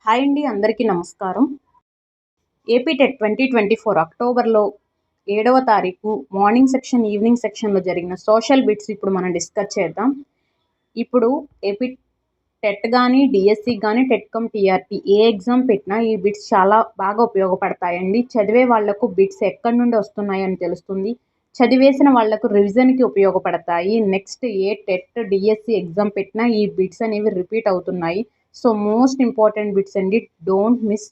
Hi అండి, అందరికీ నమస్కారం. ఏపీ టెట్ 2024 అక్టోబర్లో 7వ తారీఖు మార్నింగ్ సెక్షన్, ఈవినింగ్ సెక్షన్లో జరిగిన సోషల్ బిట్స్ ఇప్పుడు మనం డిస్కస్ చేద్దాం. ఇప్పుడు ఏపీ టెట్ కానీ, డిఎస్సి కానీ, టెట్కమ్ టీఆర్టీ ఏ ఎగ్జామ్ పెట్టినా ఈ బిట్స్ చాలా బాగా ఉపయోగపడతాయండి. చదివే వాళ్లకు బిట్స్ ఎక్కడి నుండి వస్తున్నాయని తెలుస్తుంది. చదివేసిన వాళ్లకు రివిజన్కి ఉపయోగపడతాయి. నెక్స్ట్ ఏ టెట్, డిఎస్సి ఎగ్జామ్ పెట్టినా ఈ బిట్స్ అనేవి రిపీట్ అవుతున్నాయి. సో మోస్ట్ ఇంపార్టెంట్ బిట్స్ అండి, డోంట్ మిస్.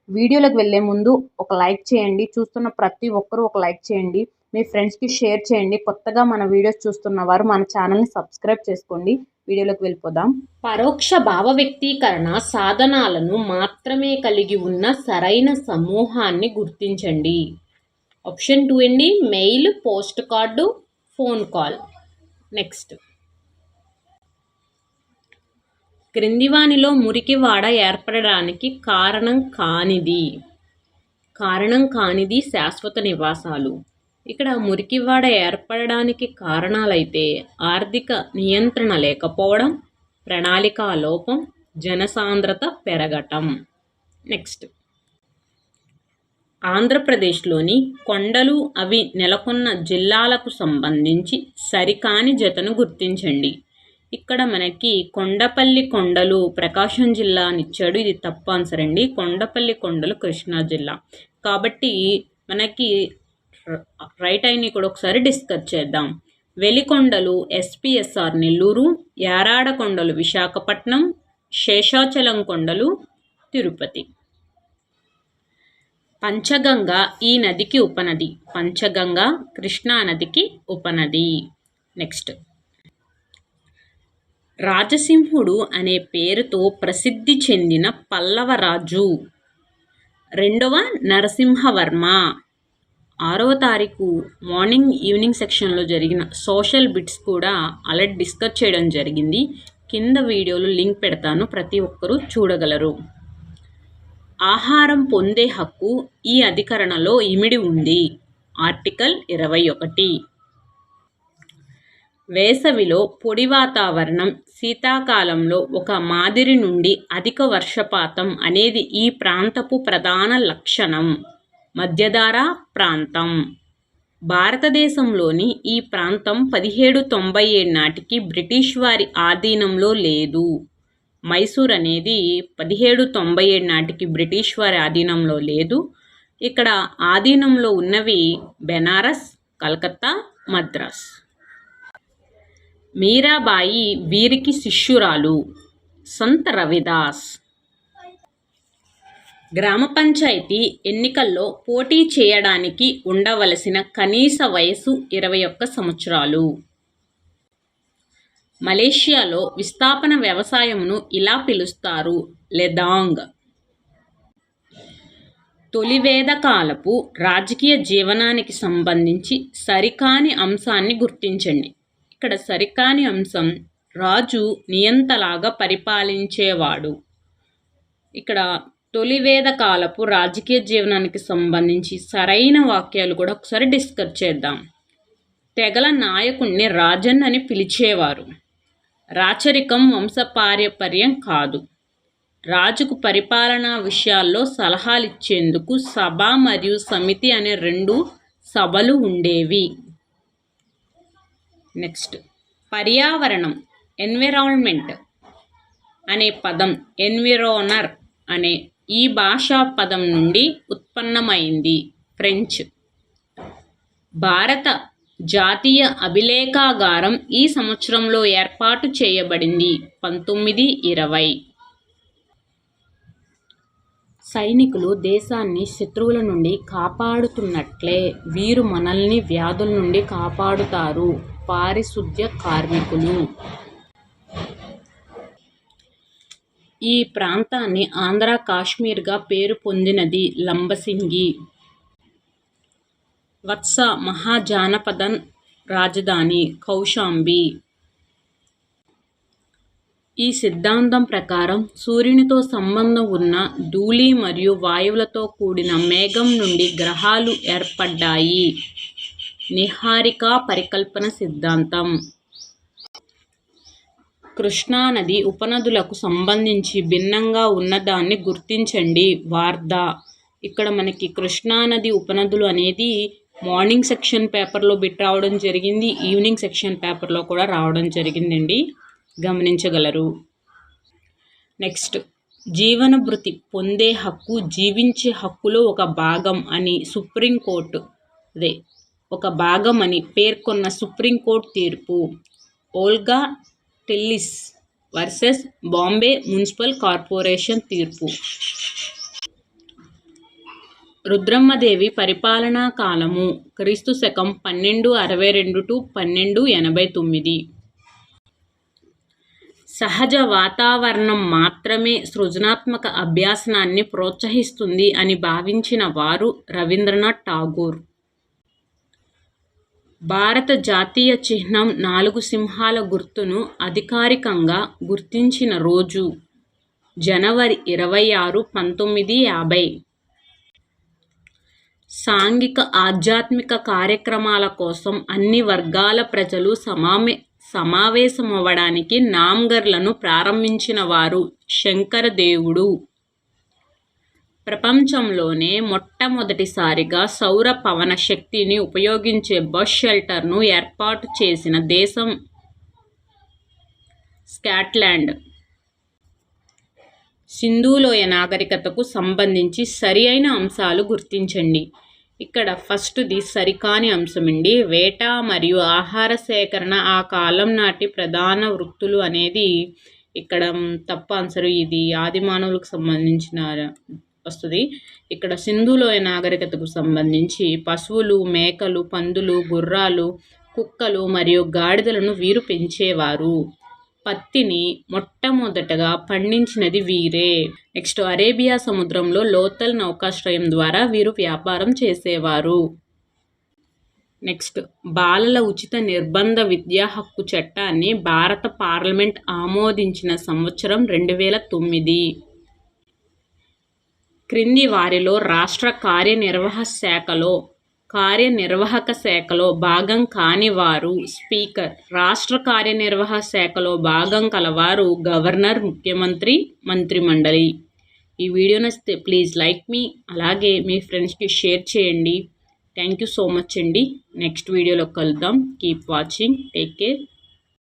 వీడియోలోకి వెళ్ళే ముందు ఒక లైక్ చేయండి. చూస్తున్న ప్రతి ఒక్కరూ ఒక లైక్ చేయండి. మీ ఫ్రెండ్స్కి షేర్ చేయండి. కొత్తగా మన వీడియోస్ చూస్తున్న వారు మన ఛానల్ని సబ్స్క్రైబ్ చేసుకోండి. వీడియోలోకి వెళ్ళిపోదాం. పరోక్ష భావ వ్యక్తీకరణ సాధనాలను మాత్రమే కలిగి ఉన్న సరైన సమూహాన్ని గుర్తించండి. ఆప్షన్ 2 అండి, mail, post card, phone call. Next, క్రింది వానిలో మురికివాడ ఏర్పడడానికి కారణం కానిది శాశ్వత నివాసాలు. ఇక్కడ మురికివాడ ఏర్పడడానికి కారణాలైతే ఆర్థిక నియంత్రణ లేకపోవడం, ప్రణాళికా లోపం, జనసాంద్రత పెరగటం. నెక్స్ట్, ఆంధ్రప్రదేశ్లోని కొండలు అవి నెలకొన్న జిల్లాలకు సంబంధించి సరికాని జతను గుర్తించండి. ఇక్కడ మనకి కొండపల్లి కొండలు ప్రకాశం జిల్లా అని ఇచ్చాడు. ఇది తప్పు ఆన్సర్ అండి. కొండపల్లి కొండలు కృష్ణా జిల్లా. కాబట్టి మనకి రైట్ అయిన కూడా ఒకసారి డిస్కస్ చేద్దాం. వెలికొండలు ఎస్పీఎస్ఆర్ నెల్లూరు, యారాడ కొండలు విశాఖపట్నం, శేషాచలం కొండలు తిరుపతి. పంచగంగ ఈ నదికి ఉపనది. పంచగంగ కృష్ణా నదికి ఉపనది. నెక్స్ట్, రాజసింహుడు అనే పేరుతో ప్రసిద్ధి చెందిన పల్లవ రాజు 2వ నరసింహవర్మ. 6వ తారీఖు మార్నింగ్ ఈవినింగ్ సెక్షన్లో జరిగిన సోషల్ బిట్స్ కూడా ఆల్రెడీ డిస్కస్ చేయడం జరిగింది. కింద వీడియోలో లింక్ పెడతాను, ప్రతి ఒక్కరూ చూడగలరు. ఆహారం పొందే హక్కు ఈ అధికరణలో ఇమిడి ఉంది. ఆర్టికల్ 21. వేసవిలో పొడి వాతావరణం, శీతాకాలంలో ఒక మాదిరి నుండి అధిక వర్షపాతం అనేది ఈ ప్రాంతపు ప్రధాన లక్షణం. మధ్యధరా ప్రాంతం. భారతదేశంలోని ఈ ప్రాంతం 1797 నాటికి బ్రిటిష్ వారి ఆధీనంలో లేదు. మైసూర్ అనేది 1797 నాటికి బ్రిటిష్ వారి ఆధీనంలో లేదు. ఇక్కడ ఆధీనంలో ఉన్నవి బెనారస్, కలకత్తా, మద్రాస్. మీరాబాయి వీరికి శిష్యురాలు. సంత్ రవిదాస్. గ్రామ పంచాయతీ ఎన్నికల్లో పోటీ చేయడానికి ఉండవలసిన కనీస వయసు 21 సంవత్సరాలు. మలేషియాలో విస్థాపన వ్యవసాయమును ఇలా పిలుస్తారు, లెదాంగ్. తొలివేదకాలపు రాజకీయ జీవనానికి సంబంధించి సరికాని అంశాన్ని గుర్తించండి. ఇక్కడ సరికాని అంశం, రాజు నియంతలాగా పరిపాలించేవాడు. ఇక్కడ తొలివేదకాలపు రాజకీయ జీవనానికి సంబంధించి సరైన వాక్యాలు కూడా ఒకసారి డిస్కస్ చేద్దాం. తెగల నాయకుణ్ణి రాజన్ అని పిలిచేవారు. రాచరికం వంశపారంపర్యం కాదు. రాజుకు పరిపాలనా విషయాల్లో సలహాలిచ్చేందుకు సభ మరియు సమితి అనే 2 సభలు ఉండేవి. నెక్స్ట్, పర్యావరణం ఎన్విరాన్మెంట్ అనే పదం ఎన్విరోనర్ అనే ఈ భాషా పదం నుండి ఉత్పన్నమైంది. ఫ్రెంచ్. భారత జాతీయ అభిలేఖాగారం ఈ సంవత్సరంలో ఏర్పాటు చేయబడింది. 1920. సైనికులు దేశాన్ని శత్రువుల నుండి కాపాడుతున్నట్లే వీరు మనల్ని వ్యాధుల నుండి కాపాడుతారు. పారిశుద్ధ్య కార్మికులు. ఈ ప్రాంతాన్ని ఆంధ్ర కాశ్మీర్గా పేరు పొందినది లంబసింగి. వత్స మహాజానపద రాజధాని కౌశాంబి. ఈ సిద్ధాంతం ప్రకారం సూర్యునితో సంబంధం ఉన్న ధూళి మరియు వాయువులతో కూడిన మేఘం నుండి గ్రహాలు ఏర్పడ్డాయి. నిహారిక పరికల్పన సిద్ధాంతం. కృష్ణానది ఉపనదులకు సంబంధించి భిన్నంగా ఉన్నదాన్ని గుర్తించండి. వార్దా. ఇక్కడ మనకి కృష్ణానది ఉపనదులు అనేది మార్నింగ్ సెక్షన్ పేపర్లో బిట్ రావడం జరిగింది, ఈవినింగ్ సెక్షన్ పేపర్లో కూడా రావడం జరిగిందండి, గమనించగలరు. నెక్స్ట్, జీవన భృతి పొందే హక్కు జీవించే హక్కులో ఒక భాగం అని సుప్రీంకోర్టు ఒక భాగం అని పేర్కొన్న సుప్రీంకోర్టు తీర్పు. Olga Tellis versus Bombay municipal corporation తీర్పు. రుద్రమ్మదేవి పరిపాలనా కాలము క్రీస్తు శకం 1262 to 1289. సహజ వాతావరణం మాత్రమే సృజనాత్మక అభ్యాసనాన్ని ప్రోత్సహిస్తుంది అని భావించిన వారు రవీంద్రనాథ్ ఠాగూర్. భారత జాతీయ చిహ్నం 4 సింహాల గుర్తును అధికారికంగా గుర్తించిన రోజు జనవరి 26, 1950. సాంఘిక ఆధ్యాత్మిక కార్యక్రమాల కోసం అన్ని వర్గాల ప్రజలు సమావేశమవ్వడానికి నామ్గర్లను ప్రారంభించిన వారు శంకరదేవుడు. ప్రపంచంలోనే మొట్టమొదటిసారిగా సౌర పవన శక్తిని ఉపయోగించే బస్ షెల్టర్ను ఏర్పాటు చేసిన దేశం స్కాట్లాండ్. సింధులోయ నాగరికతకు సంబంధించి సరి అయిన అంశాలు గుర్తించండి. ఇక్కడ ఫస్ట్ది సరికాని అంశం అండి. వేట మరియు ఆహార సేకరణ ఆ కాలం నాటి ప్రధాన వృత్తులు అనేది ఇక్కడ తప్పు ఆన్సర్. ఇది ఆది మానవులకు సంబంధించిన వస్తుంది. ఇక్కడ సింధులోయ నాగరికతకు సంబంధించి పశువులు, మేకలు, పందులు, గుర్రాలు, కుక్కలు మరియు గాడిదలను వీరు పెంచేవారు. పత్తిని మొట్టమొదటగా పండించినది వీరే. నెక్స్ట్, అరేబియా సముద్రంలో లోతల్ నౌకాశ్రయం ద్వారా వీరు వ్యాపారం చేసేవారు. నెక్స్ట్, బాలల ఉచిత నిర్బంధ విద్యా హక్కు చట్టాన్ని భారత పార్లమెంట్ ఆమోదించిన సంవత్సరం 2009. క్రింది వారిలో రాష్ట్ర కార్యనిర్వాహక శాఖలో భాగం కాని వారు స్పీకర్. రాష్ట్ర కార్యనిర్వాహక శాఖలో భాగం కలవారు గవర్నర్, ముఖ్యమంత్రి, మంత్రిమండలి. ఈ వీడియో నచ్చితే ప్లీజ్ లైక్ మీ, అలాగే మీ ఫ్రెండ్స్కి షేర్ చేయండి. థ్యాంక్ యూ సో మచ్ అండి. నెక్స్ట్ వీడియోలో కలుద్దాం. Keep watching. Take care.